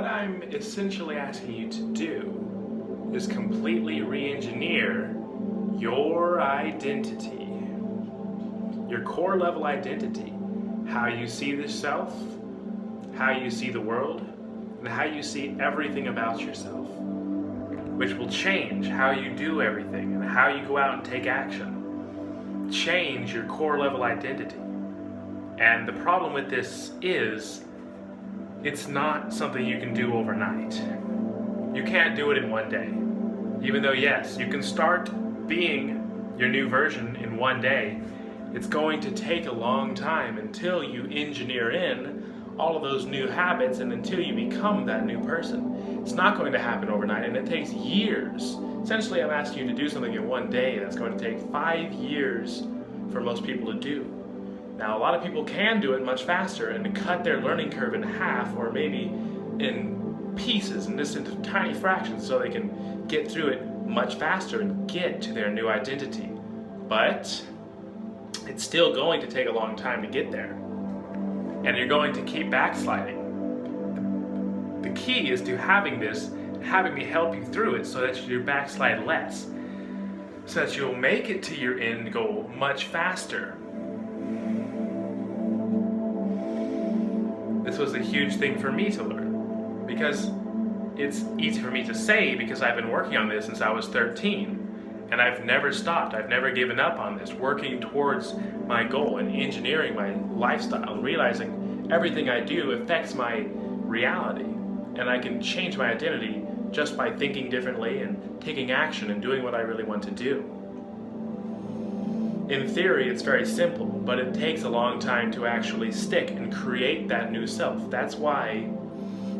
what I'm essentially asking you to do is completely re-engineer your identity, your core level identity, how you see yourself, how you see the world, and how you see everything about yourself, which will change how you do everything and how you go out and take action. Change your core level identity. And the problem with this is, it's not something you can do overnight. You can't do it in one day. Even though, yes, you can start being your new version in one day, it's going to take a long time until you engineer in all of those new habits and until you become that new person. It's not going to happen overnight, and it takes years. Essentially, I'm asking you to do something in one day that's going to take 5 years for most people to do. Now, a lot of people can do it much faster and cut their learning curve in half, or maybe in pieces and just into tiny fractions, so they can get through it much faster and get to their new identity. But it's still going to take a long time to get there, and you're going to keep backsliding. The key is to having me help you through it so that you backslide less, so that you'll make it to your end goal much faster. This was a huge thing for me to learn, because it's easy for me to say because I've been working on this since I was 13, and I've never stopped. I've never given up on this, working towards my goal and engineering my lifestyle and realizing everything I do affects my reality, and I can change my identity just by thinking differently and taking action and doing what I really want to do. In theory, it's very simple, but it takes a long time to actually stick and create that new self. That's why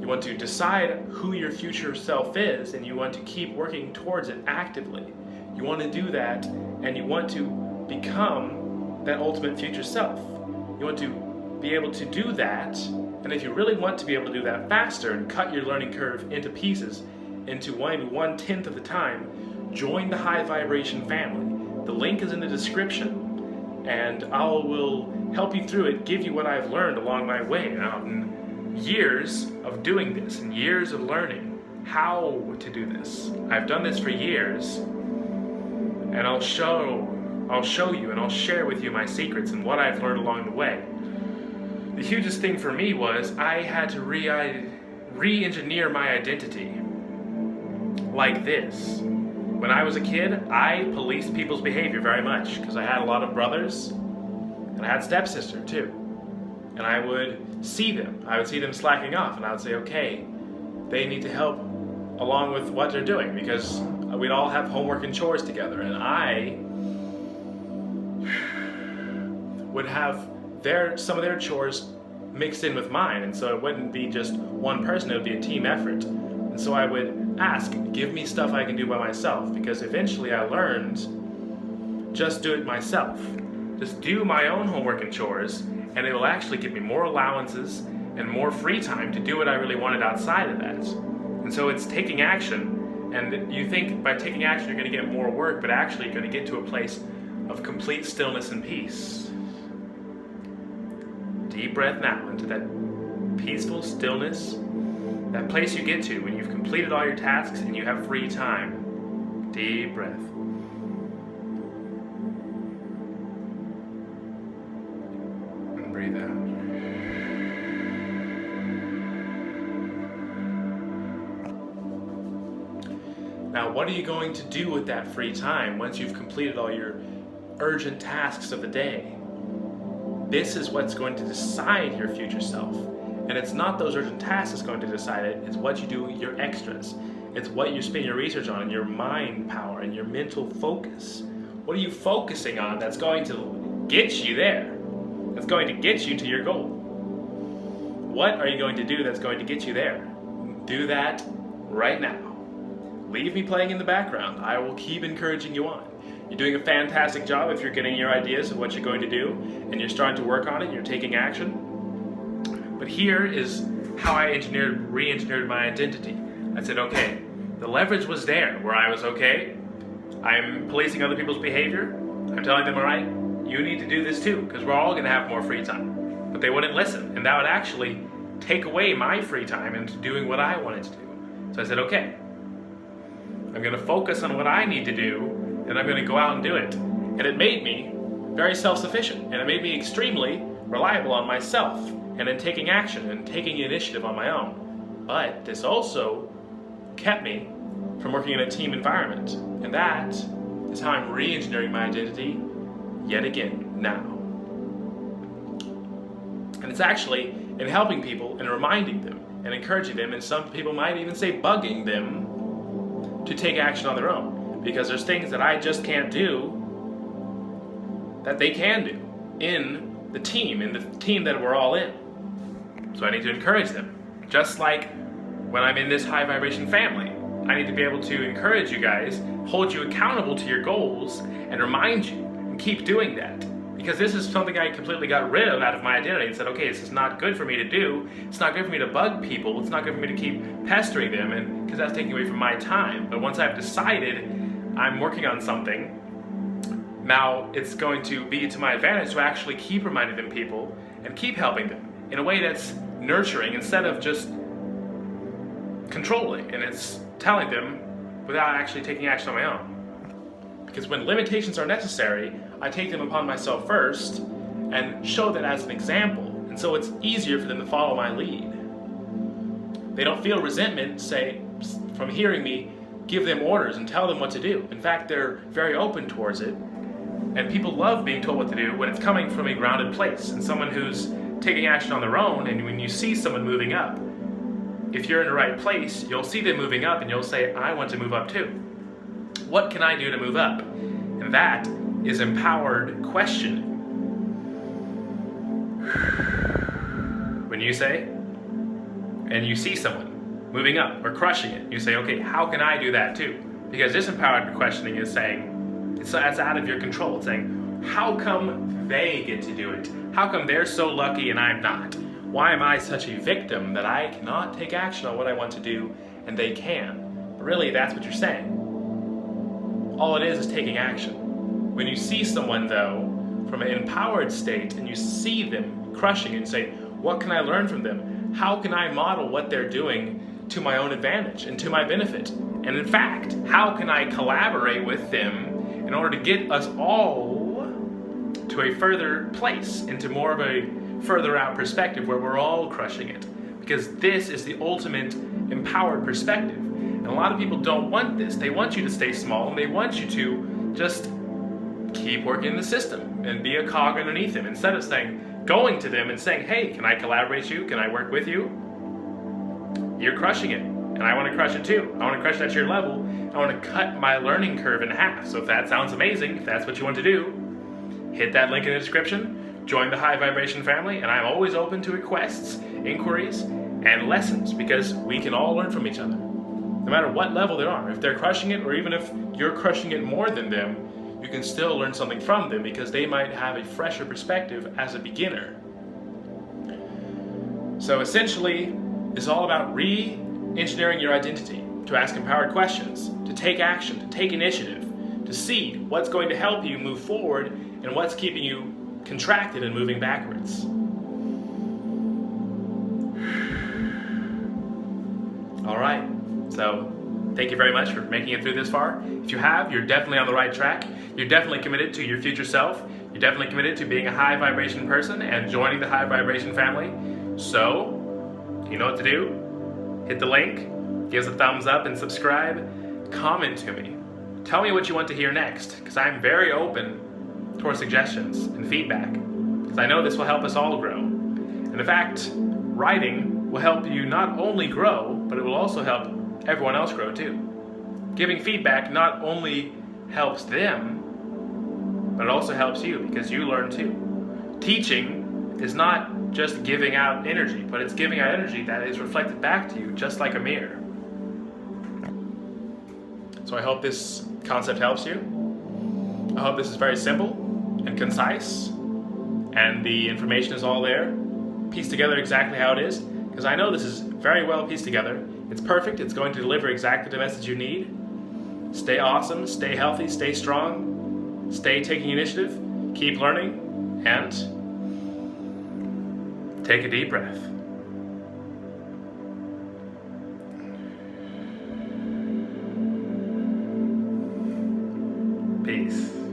you want to decide who your future self is, and you want to keep working towards it actively. You want to do that, and you want to become that ultimate future self. You want to be able to do that, and if you really want to be able to do that faster and cut your learning curve into pieces, into maybe 1/10 of the time, join the High Vibration family. The link is in the description, and I will help you through it, give you what I've learned along my way. Years of doing this and years of learning how to do this. I've done this for years, and I'll show you and I'll share with you my secrets and what I've learned along the way. The hugest thing for me was I had to re-engineer my identity like this. When I was a kid, I policed people's behavior very much because I had a lot of brothers, and I had stepsister too. And I would see them. I would see them slacking off, and I would say, okay, they need to help along with what they're doing, because we'd all have homework and chores together, and I would have some of their chores mixed in with mine, and so it wouldn't be just one person, it would be a team effort. And so I would ask, give me stuff I can do by myself, because eventually I learned, just do it myself. Just do my own homework and chores, and it will actually give me more allowances and more free time to do what I really wanted outside of that. And so it's taking action, and you think by taking action you're going to get more work, but actually you're going to get to a place of complete stillness and peace. Deep breath now into that peaceful stillness, that place you get to when you've completed all your tasks and you have free time. Deep breath. And breathe out. Now, what are you going to do with that free time once you've completed all your urgent tasks of the day? This is what's going to decide your future self. And it's not those urgent tasks that's going to decide it, it's what you do, your extras. It's what you spend your research on, and your mind power, and your mental focus. What are you focusing on that's going to get you there? That's going to get you to your goal? What are you going to do that's going to get you there? Do that right now. Leave me playing in the background. I will keep encouraging you on. You're doing a fantastic job if you're getting your ideas of what you're going to do, and you're starting to work on it, and you're taking action. But here is how I re-engineered my identity. I said, okay, the leverage was there where I was, okay, I'm policing other people's behavior. I'm telling them, all right, you need to do this too, because we're all going to have more free time. But they wouldn't listen, and that would actually take away my free time into doing what I wanted to do. So I said, okay, I'm going to focus on what I need to do, and I'm going to go out and do it. And it made me very self-sufficient, and it made me extremely reliable on myself and in taking action and taking initiative on my own. But this also kept me from working in a team environment, and that is how I'm re-engineering my identity yet again now. And it's actually in helping people and reminding them and encouraging them, and some people might even say bugging them to take action on their own, because there's things that I just can't do that they can do in the team that we're all in. So I need to encourage them. Just like when I'm in this high vibration family, I need to be able to encourage you guys, hold you accountable to your goals, and remind you, and keep doing that. Because this is something I completely got rid of out of my identity and said, okay, this is not good for me to do. It's not good for me to bug people. It's not good for me to keep pestering them, and because that's taking away from my time. But once I've decided I'm working on something, now it's going to be to my advantage to actually keep reminding them people and keep helping them in a way that's nurturing instead of just controlling, and it's telling them without actually taking action on my own. Because when limitations are necessary, I take them upon myself first and show that as an example, and so it's easier for them to follow my lead. They don't feel resentment, say, from hearing me give them orders and tell them what to do. In fact, they're very open towards it, and people love being told what to do when it's coming from a grounded place and someone who's taking action on their own. And when you see someone moving up, if you're in the right place, you'll see them moving up and you'll say, I want to move up too. What can I do to move up? And that is empowered questioning. When you say, and you see someone moving up or crushing it, you say, okay, how can I do that too? Because this empowered questioning is saying, it's out of your control. It's saying, how come they get to do it? How come they're so lucky and I'm not? Why am I such a victim that I cannot take action on what I want to do and they can? But really, that's what you're saying. All it is taking action. When you see someone, though, from an empowered state, and you see them crushing and say, what can I learn from them? How can I model what they're doing to my own advantage and to my benefit? And in fact, how can I collaborate with them in order to get us all to a further place, into more of a further out perspective where we're all crushing it? Because this is the ultimate empowered perspective. And a lot of people don't want this. They want you to stay small, and they want you to just keep working in the system and be a cog underneath them, instead of going to them and saying, hey, can I collaborate with you? Can I work with you? You're crushing it, and I want to crush it too. I want to crush it at your level. I want to cut my learning curve in half. So if that sounds amazing, if that's what you want to do, hit that link in the description, join the high vibration family, and I'm always open to requests, inquiries, and lessons, because we can all learn from each other. No matter what level they are, if they're crushing it, or even if you're crushing it more than them, you can still learn something from them, because they might have a fresher perspective as a beginner. So essentially, it's all about re-engineering your identity, to ask empowered questions, to take action, to take initiative, to see what's going to help you move forward and what's keeping you contracted and moving backwards. All right, so thank you very much for making it through this far. If you have, you're definitely on the right track. You're definitely committed to your future self. You're definitely committed to being a high vibration person and joining the high vibration family. So, you know what to do. Hit the link, give us a thumbs up and subscribe. Comment to me. Tell me what you want to hear next, because I'm very open towards suggestions and feedback, because I know this will help us all grow. And in fact, writing will help you not only grow, but it will also help everyone else grow too. Giving feedback not only helps them, but it also helps you, because you learn too. Teaching is not just giving out energy, but it's giving out energy that is reflected back to you, just like a mirror. So I hope this concept helps you. I hope this is very simple and concise, and the information is all there, pieced together exactly how it is, because I know this is very well pieced together. It's perfect. It's going to deliver exactly the message you need. Stay awesome, stay healthy, stay strong, stay taking initiative, keep learning, and take a deep breath. Peace.